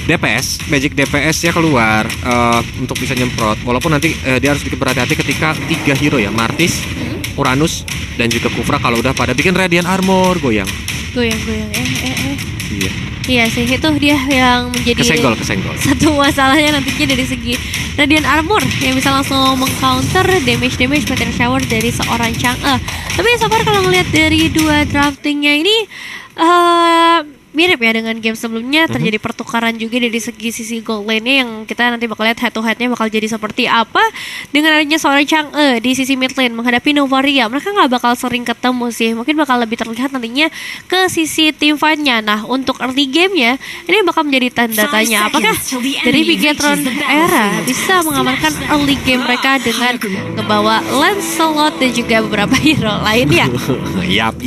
DPS, Magic DPS ya keluar untuk bisa nyemprot. Walaupun nanti dia harus sedikit berhati-hati ketika 3 hero ya, Martis, Uranus, dan juga Kufra kalau udah pada bikin Radiant Armor goyang. Iya. Iya sih, itu dia yang menjadi Kesenggol. satu masalahnya nantinya dari segi Radiant Armor yang bisa langsung mengcounter damage Meteor Shower dari seorang Chang'e. Tapi so far kalau ngelihat dari dua draftingnya ini mirip ya dengan game sebelumnya, terjadi pertukaran juga dari sisi gold lane-nya yang kita nanti bakal lihat head to head-nya bakal jadi seperti apa dengan adanya seorang Chang'e di sisi mid lane menghadapi Novaria. Mereka nggak bakal sering ketemu sih, mungkin bakal lebih terlihat nantinya ke sisi team fight-nya. Nah, untuk early game-nya ini bakal menjadi tanda tanya apakah dari Bigetron Era bisa mengamankan early game mereka dengan ngebawa Lancelot dan juga beberapa hero lainnya. Yap.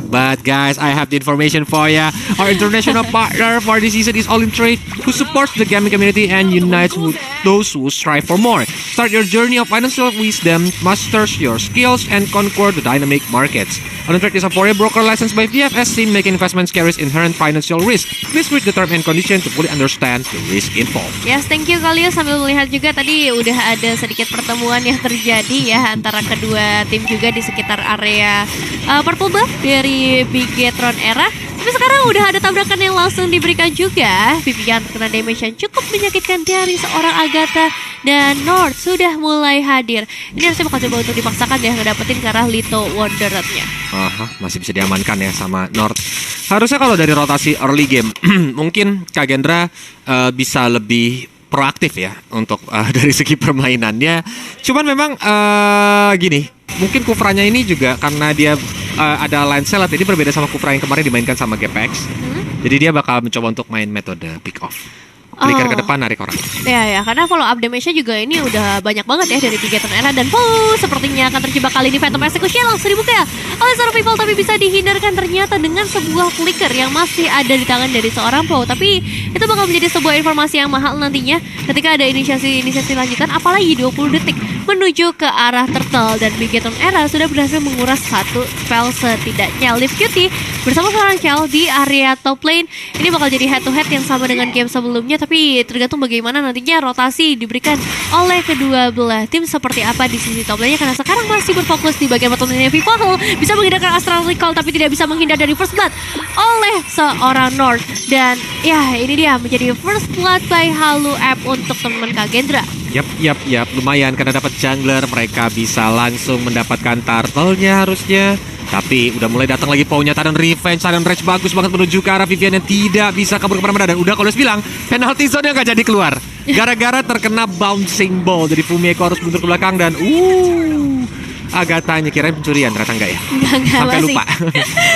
But guys, I have the information for ya. Our international partner for this season is All In Trade, who supports the gaming community and unites those who strive for more. Start your journey of financial wisdom, masters your skills, and conquer the dynamic markets. All In Trade is a foreign broker licensed by VFSC, making investments carries inherent financial risk. Please read the term and condition to fully understand the risk involved. Yes, thank you Kalius. Sambil melihat juga tadi udah ada sedikit pertemuan yang terjadi ya antara kedua tim juga di sekitar area Purple Buff dari Bigetron Era. Tapi sekarang udah ada tabrakan yang langsung diberikan juga. Vivian terkena damage yang cukup menyakitkan dari seorang Agatha. Dan North sudah mulai hadir. Ini harusnya bakal coba untuk dipaksakan ya ngedapetin ke arah Lito Wanderer-nya. Masih bisa diamankan ya sama North. Harusnya kalau dari rotasi early game mungkin Kagendra bisa lebih proaktif ya untuk dari segi permainannya. Cuman memang gini, mungkin Kufranya ini juga karena dia ada Lancelot, ini berbeda sama Kufra yang kemarin dimainkan sama Gpex. Jadi dia bakal mencoba untuk main metode pick off. Flicker ke depan, narik orang. Ya, karena follow up damage-nya juga ini udah banyak banget ya dari Bigetron Era. Dan sepertinya akan terjebak kali ini Phantom Execution langsung dibuka ya oleh seorang people, tapi bisa dihindarkan ternyata dengan sebuah flicker yang masih ada di tangan dari seorang Poe. Tapi itu bakal menjadi sebuah informasi yang mahal nantinya ketika ada inisiasi lanjutan, apalagi 20 detik menuju ke arah Turtle. Dan Bigetron Era sudah berhasil menguras satu spell setidaknya. Live Cutie bersama seorang Chell di area top lane. Ini bakal jadi head to head yang sama dengan game sebelumnya, tapi tergantung bagaimana nantinya rotasi diberikan oleh kedua belah tim seperti apa di sisi top lane-nya, karena sekarang masih berfokus di bagian bottom lane-nya Viva Hall. Bisa menghindarkan Astral Recall tapi tidak bisa menghindar dari First Blood oleh seorang North. Dan ya ini dia menjadi First Blood by Halu App untuk teman Kagendra. Yap, lumayan karena dapat jungler, mereka bisa langsung mendapatkan turtle-nya harusnya. Tapi udah mulai datang lagi Pau-nya, Sudden Revenge bagus banget menuju ke arah Vivian yang tidak bisa kabur kemana-mana. Dan udah kalau bilang penalty zone yang gak jadi keluar gara-gara terkena bouncing ball. Jadi Fumieko harus mundur ke belakang dan Agathanya kirain pencurian, ternyata enggak ya? Enggak, sampai masih. lupa.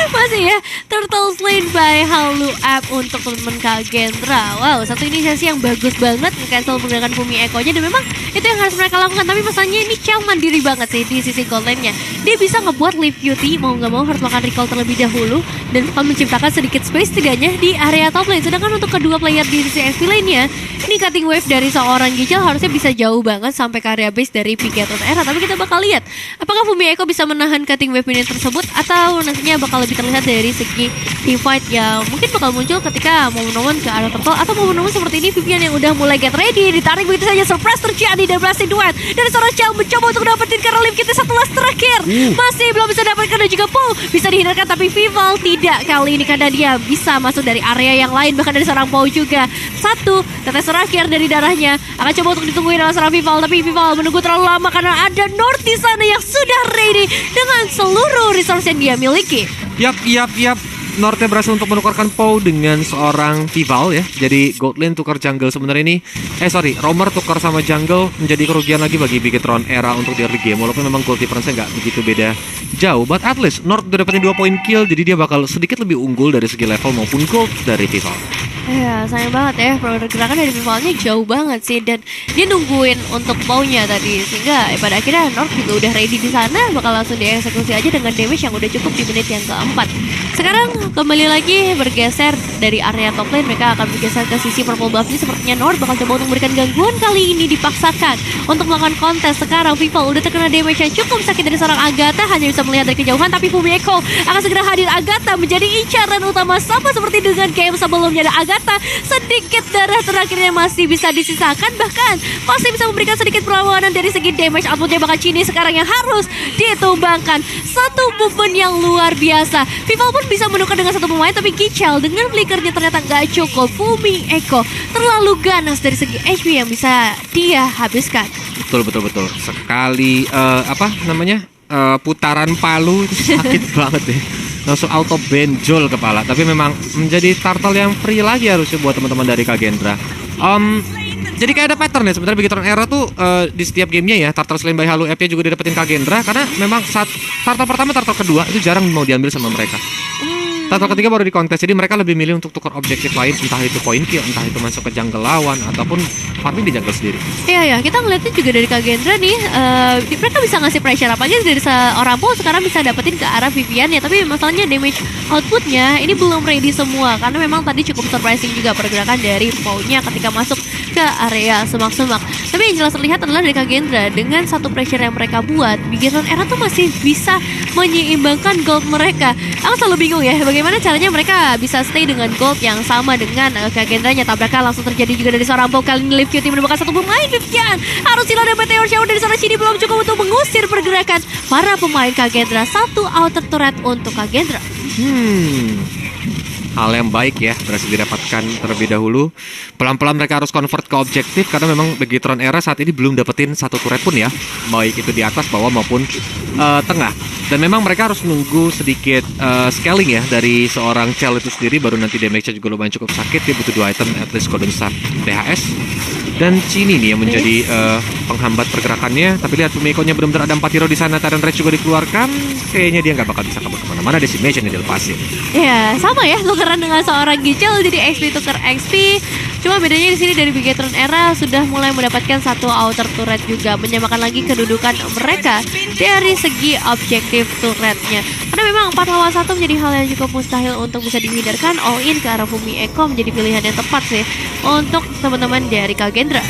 Masih ya, Turtle Slain by Halu App untuk teman-teman Kagendra. Wow, satu inisiasi yang bagus banget nge-cancel menggunakan Fumieko-nya, dan memang itu yang harus mereka lakukan. Tapi pesannya ini Chell mandiri banget sih di sisi gold lane-nya. Dia bisa ngebuat Live Cutie mau nggak mau harus makan recall terlebih dahulu dan akan menciptakan sedikit space setidaknya di area top lane. Sedangkan untuk kedua player di sisi SP lane-nya, ini cutting wave dari seorang Gichel harusnya bisa jauh banget sampai ke area base dari Bigetron Era. Tapi kita bakal lihat apakah Fumieko bisa menahan cutting wave minion tersebut, atau nantinya bakal lebih terlihat dari segi team fight yang mungkin bakal muncul ketika momen-momen ke arah turtle atau momen-momen seperti ini. Vivian yang udah mulai get ready, ditarik begitu saja, surprise terjadi dan blasting duet dari seorang Chell mencoba untuk dapetin karena Live Cutie satu last terakhir. Masih belum bisa dapatkan dan juga Poe bisa dihindarkan, tapi Vival tidak kali ini karena dia bisa masuk dari area yang lain, bahkan dari seorang Poe juga. Satu tetes terakhir dari darahnya akan coba untuk ditungguin oleh seorang Vival, tapi Vival menunggu terlalu lama karena ada North di sana yang sudah ready dengan seluruh resource yang dia miliki. Yap. Northnya berhasil untuk menukarkan Poe dengan seorang Vival ya. Jadi gold lane tukar jungle sebenarnya ini. Roamer tukar sama jungle menjadi kerugian lagi bagi Bigetron Era untuk di early game. Walaupun memang gold difference-nya nggak begitu beda jauh, but at least North udah dapetin 2 point kill. Jadi dia bakal sedikit lebih unggul dari segi level maupun gold dari Vival. Ya, sayang banget ya, pergerakan dari Vivalnya jauh banget sih, dan dia nungguin untuk Poe-nya tadi, sehingga pada akhirnya North juga udah ready di sana, bakal langsung dieksekusi aja dengan damage yang udah cukup di menit yang keempat. Sekarang kembali lagi bergeser dari area top lane, mereka akan bergeser ke sisi purple buff ini. Sepertinya North bakal coba untuk memberikan gangguan, kali ini dipaksakan untuk melakukan kontes. Sekarang Vival udah terkena damage yang cukup sakit dari seorang Agatha, hanya bisa melihat dari kejauhan, tapi Fumieko akan segera hadir. Agatha menjadi incaran utama sama seperti dengan game sebelumnya. Ada Agatha ternyata sedikit darah terakhirnya masih bisa disisakan, bahkan masih bisa memberikan sedikit perlawanan dari segi damage outputnya. Bahkan Cini sekarang yang harus ditumbangkan. Satu movement yang luar biasa. Vival pun bisa menukar dengan satu pemain, tapi Gichel dengan flickernya ternyata nggak cukup. Fumi Eko terlalu ganas dari segi HP yang bisa dia habiskan. Betul. Sekali putaran palu itu sakit banget deh. Langsung auto benjol kepala. Tapi memang menjadi turtle yang free lagi harusnya buat teman-teman dari Kagendra. Jadi kayak ada pattern ya sebenarnya Bigetron Era tuh di setiap gamenya ya. Turtle Slain by Halu App-nya juga didapetin Kagendra, karena memang saat turtle pertama, turtle kedua itu jarang mau diambil sama mereka. Turtle ketiga baru di kontes, jadi mereka lebih milih untuk tukar objektif lain, entah itu point kill, entah itu masuk ke jungle lawan, ataupun farming di jungle sendiri. Iya, kita ngeliatnya juga dari Kagendra nih, mereka bisa ngasih pressure apa aja dari seorang Paul sekarang bisa dapetin ke arah Vivian ya, tapi masalahnya damage outputnya ini belum ready semua, karena memang tadi cukup surprising juga pergerakan dari Paul-nya ketika masuk ke area semak-semak. Tapi yang jelas terlihat adalah dari Kagendra dengan satu pressure yang mereka buat, Bigetron Era tuh masih bisa menyeimbangkan gold mereka. Aku selalu bingung ya, bagaimana caranya mereka bisa stay dengan gold yang sama dengan Kagendranya. Tabrakan langsung terjadi juga dari seorang Paul. Kali ini Live QT menemukan satu pemain Vivian. Harus hilang dan Meteor Shower dari seorang Cini belum cukup untuk mengusir pergerakan para pemain Kagendra. Satu outer turret untuk Kagendra. Hal yang baik ya berhasil didapatkan terlebih dahulu. Pelan-pelan mereka harus convert ke objektif, karena memang Bigetron Era saat ini belum dapetin satu turret pun ya, baik itu di atas, bawah maupun tengah. Dan memang mereka harus nunggu sedikit scaling ya dari seorang Chell itu sendiri, baru nanti damage-nya juga lumayan cukup sakit. Dia butuh 2 item at least Golden Star DHS. Dan Cini nih yang menjadi penghambat pergerakannya. Tapi lihat Fumiko-nya benar-benar ada 4 hero di sana. Tyrant Rage juga dikeluarkan. Kayaknya dia nggak bakal bisa kabur kemana-mana. Decimation yang dilepasin. Ya, sama ya, tukeran dengan seorang Gichel, jadi XP tuker XP. Cuma bedanya di sini dari Bigetron Era sudah mulai mendapatkan satu outer turret juga, menyamakan lagi kedudukan mereka dari segi objektif turretnya. Karena memang 4 lawan 1 menjadi hal yang cukup mustahil untuk bisa dihindarkan. All in ke arah Fumi Eko menjadi pilihan yang tepat sih untuk teman-teman dari Kagendra.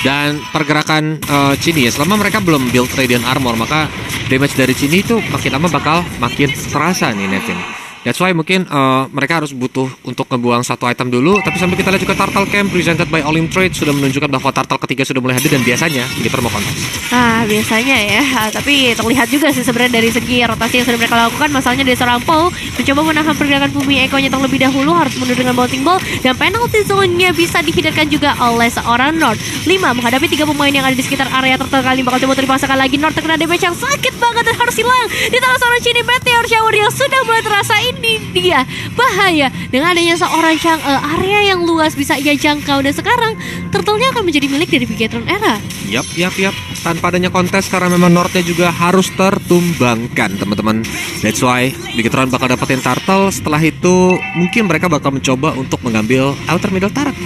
Dan pergerakan Cini ya, selama mereka belum build Radiant Armor, maka damage dari Cini itu makin lama bakal makin terasa nih Nevin. That's why mungkin mereka harus butuh untuk ngebuang satu item dulu. Tapi sambil kita lihat juga Turtle Camp presented by All In Trade sudah menunjukkan bahwa Turtle ketiga sudah mulai hadir, dan biasanya di promo kontes. Biasanya ya, tapi terlihat juga sih sebenarnya dari segi rotasi yang sudah mereka lakukan. Masalahnya dari seorang Paul mencoba menahan pergerakan Fumi Eko-nya terlebih dahulu, harus mundur dengan bouncing ball, dan penalty zone-nya bisa dihindarkan juga oleh seorang North. 5 menghadapi 3 pemain yang ada di sekitar area Turtle kali bakal coba dipasangkan lagi. North terkena damage yang sakit banget dan harus hilang di tangan seorang Cini. Meteor Shower yang sudah mulai terasa, ini dia bahaya dengan adanya seorang area yang luas bisa ia jangkau, dan sekarang turtle-nya akan menjadi milik dari Bigetron Era. Yap. Tanpa adanya kontes, karena memang North-nya juga harus tertumbangkan, teman-teman. That's why Bigetron bakal dapetin turtle. Setelah itu mungkin mereka bakal mencoba untuk mengambil outer middle turret.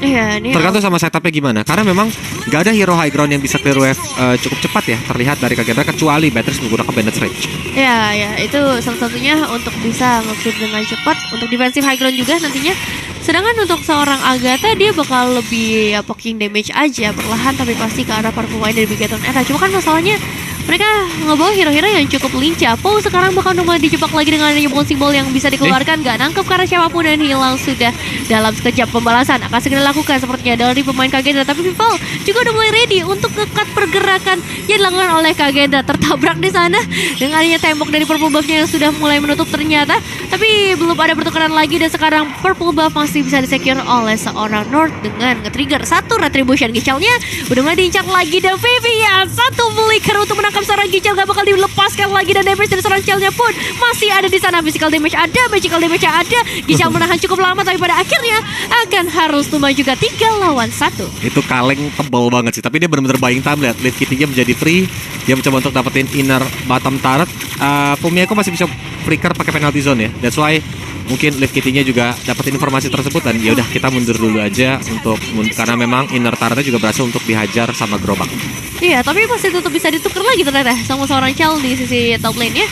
Iya, ini tergantung sama setupnya gimana, karena memang gak ada hero high ground yang bisa clear wave cukup cepat ya, terlihat dari Kagendra, kecuali Beatrice menggunakan Bandage Rage. Ya, itu salah satunya untuk bisa nge-keep dengan cepat untuk defensive high ground juga nantinya. Sedangkan untuk seorang Agatha, dia bakal lebih poking damage aja perlahan, tapi pasti ke arah para pemain dari Bigetron Era. Cuma kan masalahnya mereka ngebawa hero-hero yang cukup lincah. Paul sekarang bakal mulai dijebak lagi dengan adanya bouncing ball yang bisa dikeluarkan. Gak nangkep karena siapapun, dan hilang sudah dalam sekejap. Pembalasan akan segera dilakukan sepertinya dari pemain Kagendra. Tapi Vival juga udah mulai ready untuk nge-cut pergerakan yang dilakukan oleh Kagendra. Tertabrak di sana dengan adanya tembok dari purple buff-nya yang sudah mulai menutup ternyata. Tapi belum ada pertukaran lagi, dan sekarang purple buff masih bisa disecure oleh seorang North dengan nge-trigger satu retribution. Gichelnya udah mulai diincar lagi, dan Vivian satu flicker untuk menangkap seorang Gichel, gak bakal dilepaskan lagi, dan damage dari seorang Gichel-nya pun masih ada di sana. Physical damage ada, magical damage ada. Gichel menahan cukup lama, tapi pada akhirnya akan harus tumbang juga 3 lawan 1. Itu kaleng tebal banget sih, tapi dia benar-benar buying time. Lihat Live Kitty-nya menjadi free, dia mencoba untuk dapetin inner bottom turret. Fumiako masih bisa flicker pakai penalty zone ya. That's why mungkin Live Kitty-nya juga dapetin informasi tersebut, dan ya udah kita mundur dulu aja karena memang inner turret-nya juga berhasil untuk dihajar sama gerobak. Iya, tapi masih tetap bisa ditukar lagi ternyata sama seorang Chell di sisi top lane ya.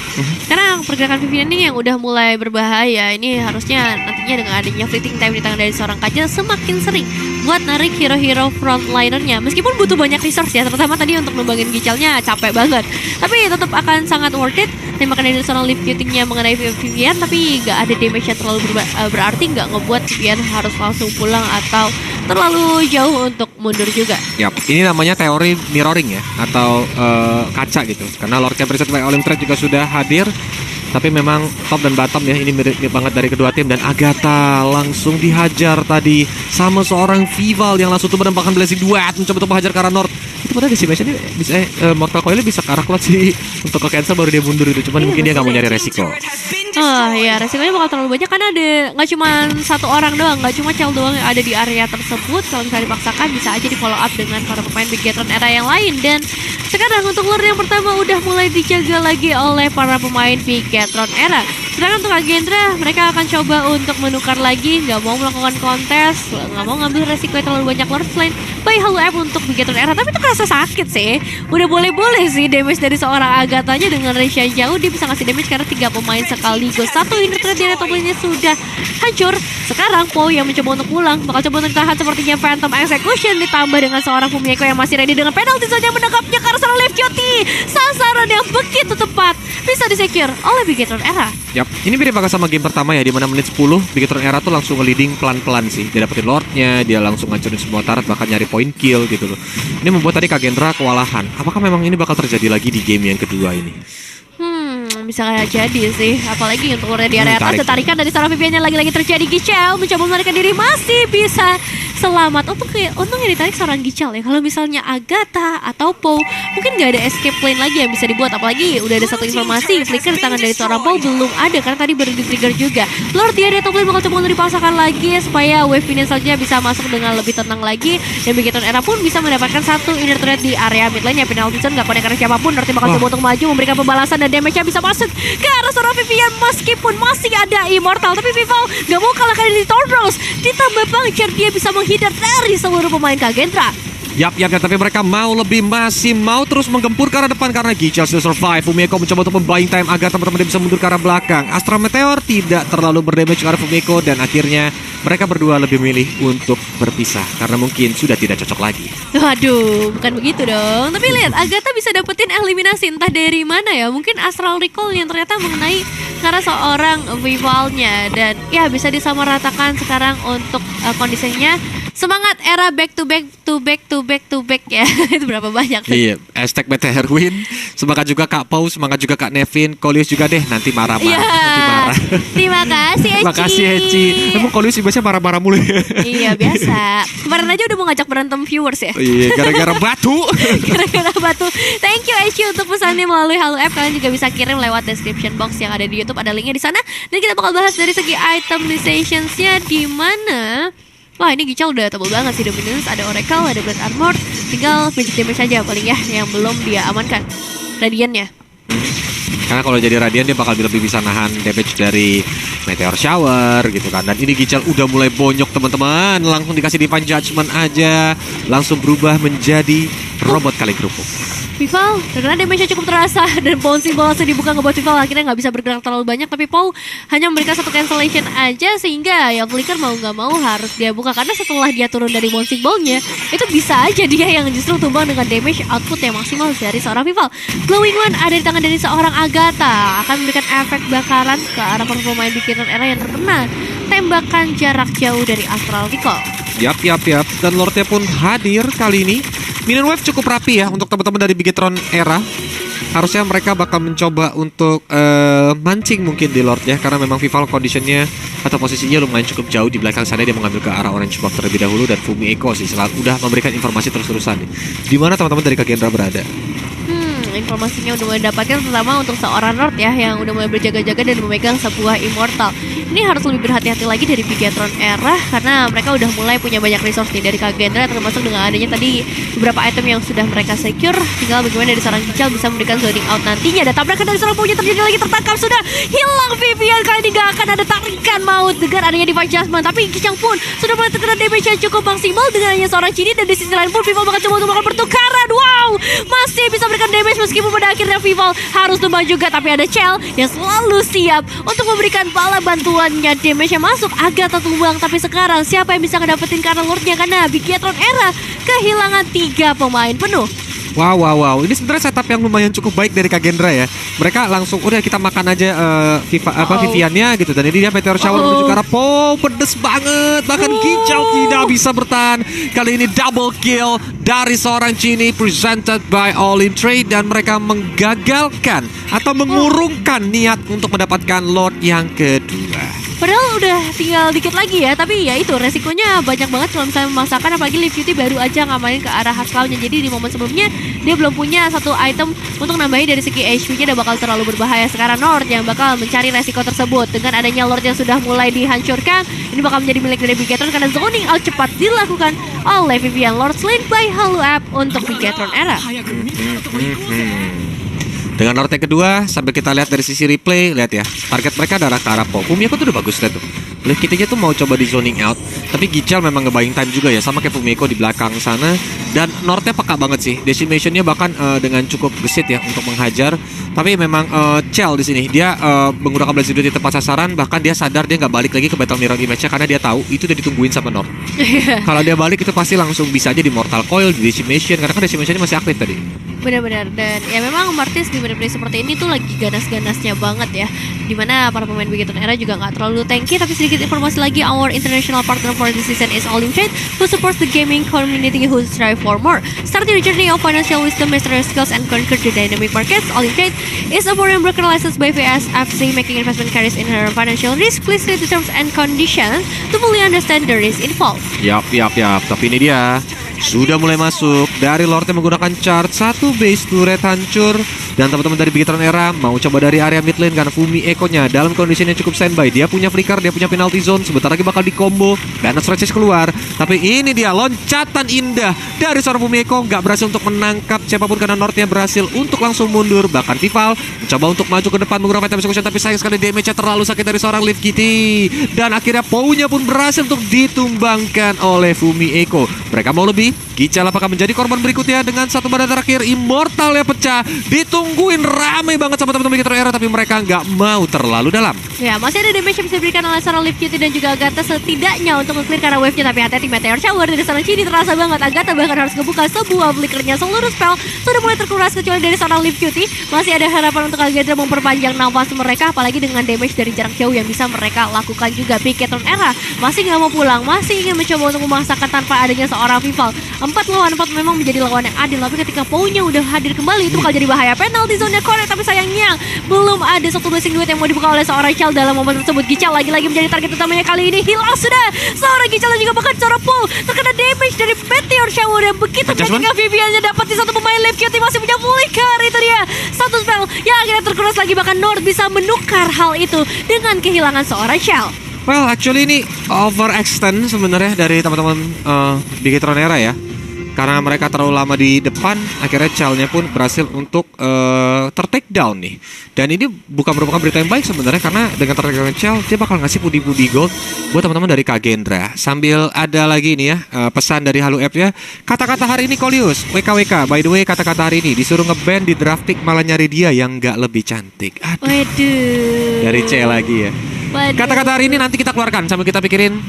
Karena pergerakan Vivian ini yang udah mulai berbahaya. Ini harusnya nantinya pastinya dengan adanya fleeting time di tangan dari seorang Kaja semakin sering buat narik hero-hero frontlinernya. Meskipun butuh banyak resource ya, terutama tadi untuk nembangin Gicalnya capek banget. Tapi tetap akan sangat worth it. Tembakan dari seorang lift cutingnya mengenai Vivian, tapi gak ada damage yang terlalu berarti gak ngebuat Vivian harus langsung pulang atau terlalu jauh untuk mundur juga. Yap, ini namanya teori mirroring ya, atau kaca gitu. Karena Lord Champion by All Trade juga sudah hadir. Tapi memang top dan bottom ya, ini mirip banget dari kedua tim. Dan Agatha langsung dihajar tadi sama seorang Vival yang langsung tuh menembakkan Blazing Duet mencoba untuk menghajar ke arah North. Itu padahal decimation ini bisa Mortal Coil bisa ke arah kuat sih untuk ke cancel baru dia mundur itu. Cuman mungkin dia nggak mau nyari resiko. Ya resikonya bakal terlalu banyak karena ada nggak cuma satu orang doang, nggak cuma Chell doang yang ada di area tersebut. Kalau misalnya dipaksakan bisa aja di follow up dengan para pemain Bigetron era yang lain. Dan sekarang untuk Lord yang pertama udah mulai dijaga lagi oleh para pemain Bigetron era. Sedangkan untuk Agendra, mereka akan coba untuk menukar lagi, nggak mau melakukan kontes, nggak mau ngambil resiko yang terlalu banyak Lord selain by Halo F untuk Bigetron era. Tapi itu kerasa sakit sih. Udah boleh-boleh sih damage dari seorang Agathanya dengan range yang jauh, dia bisa ngasih damage karena 3 pemain sekaligus. Satu unit red di top lane-nya sudah hancur. Sekarang Poe yang mencoba untuk pulang, bakal coba untuk tahan sepertinya Phantom Execution ditambah dengan seorang Fumieko yang masih ready dengan penalti saja menangkapnya karena seorang Lift Cutie. Sasaran yang begitu tepat bisa disecure oleh Bigetron era. Yap, ini mirip banget sama game pertama ya, di mana menit 10 Bigetron era tuh langsung nge-leading pelan-pelan sih. Dia dapetin Lordnya, dia langsung ngancurin semua turret, bahkan nyari point kill gitu loh. Ini membuat tadi Kagendra kewalahan. Apakah memang ini bakal terjadi lagi di game yang kedua ini? Bisa jadi sih, apalagi untuk Lord di area atas. Tarikan dari seorang Vivian yang lagi-lagi terjadi. Gichel mencoba melarikan diri, masih bisa selamat. Untungnya ditarik seorang Gichel ya. Kalau misalnya Agatha atau Poe, mungkin gak ada escape plan lagi yang bisa dibuat. Apalagi udah ada satu informasi, flicker di tangan dari seorang Poe belum ada karena tadi baru di-trigger juga. Lord di area top lane bakal coba untuk dipaksakan lagi supaya wave ini saja bisa masuk dengan lebih tenang lagi. Dan Bigetron era pun bisa mendapatkan satu inner turret di area mid lane ya. Penalty zone gak connect karena siapapun. Lord bakal coba untuk maju, memberikan pembalasan dan damage-nya bisa masuk ke arah seorang Vivian meskipun masih ada Immortal. Tapi Vival gak mau kalahkan di Tornos. Ditambah puncture, dia bisa menghindar dari seluruh pemain Kagendra. Yap, tapi mereka masih mau terus menggempur ke arah depan karena Gichel sudah survive. Fumieko mencoba untuk membuying time agar teman-teman bisa mundur ke arah belakang. Astra Meteor tidak terlalu berdamage ke arah Fumieko dan akhirnya mereka berdua lebih memilih untuk berpisah karena mungkin sudah tidak cocok lagi. Waduh, bukan begitu dong. Tapi lihat, Agatha bisa dapetin eliminasi entah dari mana ya. Mungkin Astral Recall yang ternyata mengenai karena seorang Vivalnya. Dan ya bisa disamaratakan sekarang untuk kondisinya. Semangat era back to back ya. Itu berapa banyak sih? Iya, hashtag Meta Herwin. Semangat juga Kak Pau, semangat juga Kak Nevin. Kolius juga deh, nanti marah-marah. Ya, nanti marah. Terima kasih Eci. Terima kasih Eci. Emang Kolius biasanya marah-marah mulu ya? Iya biasa. Kemarin aja udah mau ngajak berantem viewers ya. Iya, gara-gara batu. Gara-gara batu. Thank you Eci untuk pesannya melalui Halo App. Kalian juga bisa kirim lewat description box yang ada di YouTube, ada linknya di sana. Dan kita bakal bahas dari segi itemizationsnya di mana. Wah ini Gichel udah tebel banget sih. Dominance, ada Oracle, ada Blade Armor. Tinggal magic damage aja paling ya yang belum dia amankan. Radiantnya. Karena kalau jadi Radiant dia bakal lebih bisa nahan damage dari Meteor Shower gitu kan. Dan ini Gichel udah mulai bonyok teman-teman. Langsung dikasih Divine Judgment aja. Langsung berubah menjadi robot kali kerupuk. Vival, karena damage-nya cukup terasa dan bouncing ball langsung dibuka ngebuat Vival akhirnya nggak bisa bergerak terlalu banyak. Tapi Poe hanya memberikan satu cancellation aja sehingga ya Flicker mau nggak mau harus dia buka karena setelah dia turun dari bouncing ball-nya itu bisa aja dia yang justru tumbang dengan damage output yang maksimal dari seorang Vival. Glowing One ada di tangan dari seorang Agatha akan memberikan efek bakaran ke arah pemain Bigetron era yang terkena tembakan jarak jauh dari Astral Recall. Yap. Dan Lordnya pun hadir kali ini. Minion wave cukup rapi ya untuk teman-teman dari Bigetron era. Harusnya mereka bakal mencoba untuk mancing mungkin di Lord ya. Karena memang Vival conditionnya atau posisinya lumayan cukup jauh di belakang sana. Dia mengambil ke arah orange buff terlebih dahulu. Dan Fumieko sih selalu udah memberikan informasi terus-terusan nih. Di mana teman-teman dari Kagendra berada? Informasinya udah mulai dapatkan terutama untuk seorang Lord ya yang udah mulai berjaga-jaga dan memegang sebuah Immortal. Ini harus lebih berhati-hati lagi dari Bigetron era karena mereka udah mulai punya banyak resource nih dari Kagendra, termasuk dengan adanya tadi beberapa item yang sudah mereka secure. Tinggal bagaimana dari seorang Gichel bisa memberikan zoning out nantinya. Dan tabrakan dari seorang Poe terjadi lagi, tertangkap sudah hilang Vivian. Kali ini gak akan ada tarikan maut dengan adanya Divine Judgment. Tapi Gichel pun sudah mulai terkena damage yang cukup maksimal dengan adanya seorang Chidi. Dan di sisi lain pun Vival bakal coba untuk melakukan pertukaran. Wow, masih bisa memberikan damage meskipun pada akhirnya Vival harus tumbang juga. Tapi ada Chell yang selalu siap untuk memberikan bala bantuan duluannya damage-nya masuk, Agatha tumbang. Tapi sekarang siapa yang bisa ngedapetin karena Lordnya? Karena Bigetron Era kehilangan 3 pemain penuh. Wow. Ini sebenarnya setup yang lumayan cukup baik dari Kagendra ya. Mereka langsung udah kita makan aja Viviannya gitu. Dan ini dia Meteor Shower menuju ke arah pedes banget. Bahkan Gical tidak bisa bertahan. Kali ini double kill dari seorang Genie presented by All In Trade. Dan mereka menggagalkan atau mengurungkan niat untuk mendapatkan Lord yang kedua. Padahal udah tinggal dikit lagi ya, tapi ya itu resikonya banyak banget kalau misalnya memaksakan, apalagi Live Cutie baru aja ngamain ke arah Haskell-nya. Jadi di momen sebelumnya dia belum punya satu item untuk nambahin dari segi HP-nya, dan bakal terlalu berbahaya. Sekarang Nord yang bakal mencari resiko tersebut. Dengan adanya Lord yang sudah mulai dihancurkan, ini bakal menjadi milik dari Bigetron karena zoning out cepat dilakukan oleh Vivian. Lord slain by Halo App untuk Bigetron Era. Dengan Lord yang kedua, sambil kita lihat dari sisi replay, lihat ya, target mereka adalah ke arah Po. Fumieko tuh udah bagus lihat tuh. Lihat kitanya tuh mau coba di zoning out, tapi Gical memang ngebuying time juga ya, sama kayak Fumieko di belakang sana. Dan Northnya peka banget sih, decimationnya bahkan dengan cukup gesit ya untuk menghajar. Tapi memang Chell di sini dia menggunakan Blaze Blade di tempat sasaran, bahkan dia sadar dia nggak balik lagi ke Battle Mirror Image-nya karena dia tahu itu udah ditungguin sama North. Kalau dia balik itu pasti langsung bisa aja di Mortal Coil, di decimation, karena kan decimation-nya masih aktif tadi. Benar-benar, dan ya memang Martis di play seperti ini tuh lagi ganas-ganasnya banget ya, dimana para pemain Bigetron Era juga nggak terlalu tanky. Tapi sedikit informasi lagi, our international partner for this season is All In Trade, who supports the gaming community who strive for more. Start your journey of financial wisdom, master your skills, and conquer the dynamic markets. All In Trade is a foreign broker licensed by VSFC, making investment carries inherent financial risk. Please read the terms and conditions to fully understand the risk involved. Yap. Tapi ini dia sudah mulai masuk dari Lord yang menggunakan charge, satu base turret hancur. Dan teman-teman dari Bigetron Era mau coba dari area mid lane karena Fumieko-nya dalam kondisi yang cukup standby. Dia punya flicker, dia punya penalty zone, sebentar lagi bakal di combo. Banet Stretches keluar, tapi ini dia loncatan indah dari seorang Fumieko, nggak berhasil untuk menangkap siapapun karena Northnya berhasil untuk langsung mundur. Bahkan Vival mencoba untuk maju ke depan menggunakan item execution, tapi sayang sekali damage-nya terlalu sakit dari seorang Live Kitty. Dan akhirnya Pou-nya pun berhasil untuk ditumbangkan oleh Fumieko. Mereka mau lebih. Gical apakah menjadi korban berikutnya dengan satu badan terakhir? Immortal yang pecah, ditungguin ramai banget sama teman-teman Bigetron Era, tapi mereka nggak mau terlalu dalam. Ya, masih ada damage yang bisa diberikan oleh seorang Live Cutie dan juga Agatha setidaknya untuk nge-clear karena wave-nya. Tapi hati-hati, Meteor Shower dari seorang Genie terasa banget. Agatha bahkan harus ngebuka sebuah flickernya. Seluruh spell sudah mulai terkuras kecuali dari seorang Live Cutie. Masih ada harapan untuk Agatha memperpanjang nafas mereka, apalagi dengan damage dari jarak jauh yang bisa mereka lakukan juga. Bigetron Era masih nggak mau pulang, masih ingin mencoba untuk memaksakan tanpa adanya seorang Vival. 4 lawan 4 memang menjadi lawan yang adil, tapi ketika Pou-nya udah hadir kembali itu bakal jadi bahaya. Penalty zone-nya korek, tapi sayangnya belum ada satu blessing duet yang mau dibuka oleh seorang Chell dalam momen tersebut. Gical lagi-lagi menjadi target utamanya kali ini. Hilang sudah seorang Gical dan juga bahkan seorang Pou terkena damage dari Meteor Shower yang begitu ketika Viviannya dapat di satu pemain. Live Cutie masih punya flicker, itu dia satu spell yang akhirnya terkuras lagi. Bahkan North bisa menukar hal itu dengan kehilangan seorang Chell. Well, actually ini overextend sebenarnya dari teman-teman Bigetron Era ya. Karena mereka terlalu lama di depan, akhirnya Chell-nya pun berhasil untuk ter-take down nih. Dan ini bukan merupakan berita yang baik sebenarnya, karena dengan ter-take down Chell, dia bakal ngasih pudi-pudi gold buat teman-teman dari Kagendra. Sambil ada lagi nih ya, pesan dari Halo App ya. Kata-kata hari ini Kolius, WKWK. By the way, kata-kata hari ini disuruh nge-ban di draft pick, malah nyari dia yang nggak lebih cantik. Aduh. Waduh. Dari C lagi ya. Kata-kata hari ini nanti kita keluarkan sambil kita pikirin.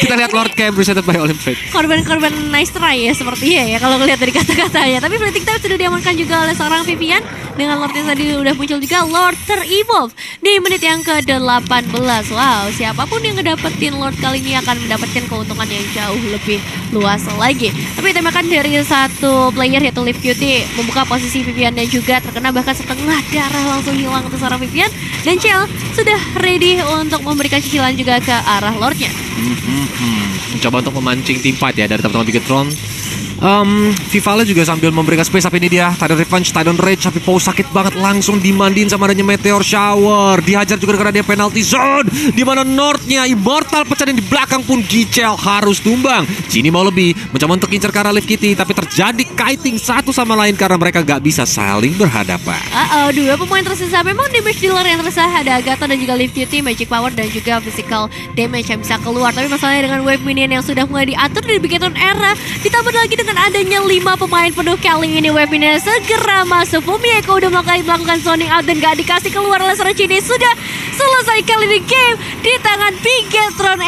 Kita lihat Lord Camp presented by Olympic. Korban-korban nice try ya sepertinya ya kalau ngelihat dari kata-katanya. Tapi Fleeting Time sudah diamankan juga oleh seorang Vivian. Dengan Lord yang tadi udah muncul juga, Lord ter-evolve di menit yang ke-18. Wow, siapapun yang ngedapetin Lord kali ini akan mendapatkan keuntungan yang jauh lebih luas lagi. Tapi tembakan dari satu player yaitu Live Cutie membuka posisi Viviannya juga terkena, bahkan setengah darah langsung hilang untuk seorang Vivian. Dan Chell sudah ready untuk memberikan cicilan juga ke arah Lordnya. Mencoba untuk memancing team fight ya dari teman-teman Bigetron. Vivala juga sambil memberikan space, tapi ini dia Tidal Revenge, Tidal Rage, tapi Pou sakit banget langsung dimandiin sama adanya Meteor Shower. Dihajar juga karena dia penalty zone, di mana Northnya Immortal pecah dan di belakang pun Gical harus tumbang. Genie mau lebih, mencoba untuk incer ke arah Live Kitty, tapi terjadi kiting satu sama lain karena mereka gak bisa saling berhadapan. Dua pemain tersisa. Memang damage dealer yang tersisa ada Agatha dan juga Live Cutie, magic power dan juga physical damage yang bisa keluar. Tapi masalahnya dengan wave minion yang sudah mulai diatur dari Bigetron Era, ditambah lagi dengan dengan adanya 5 pemain penuh kali ini Webinnya segera masuk. Fumieko udah melakukan zoning out dan gak dikasih keluar oleh seorang Cine. Sudah selesai kali ini game di tangan Bigetron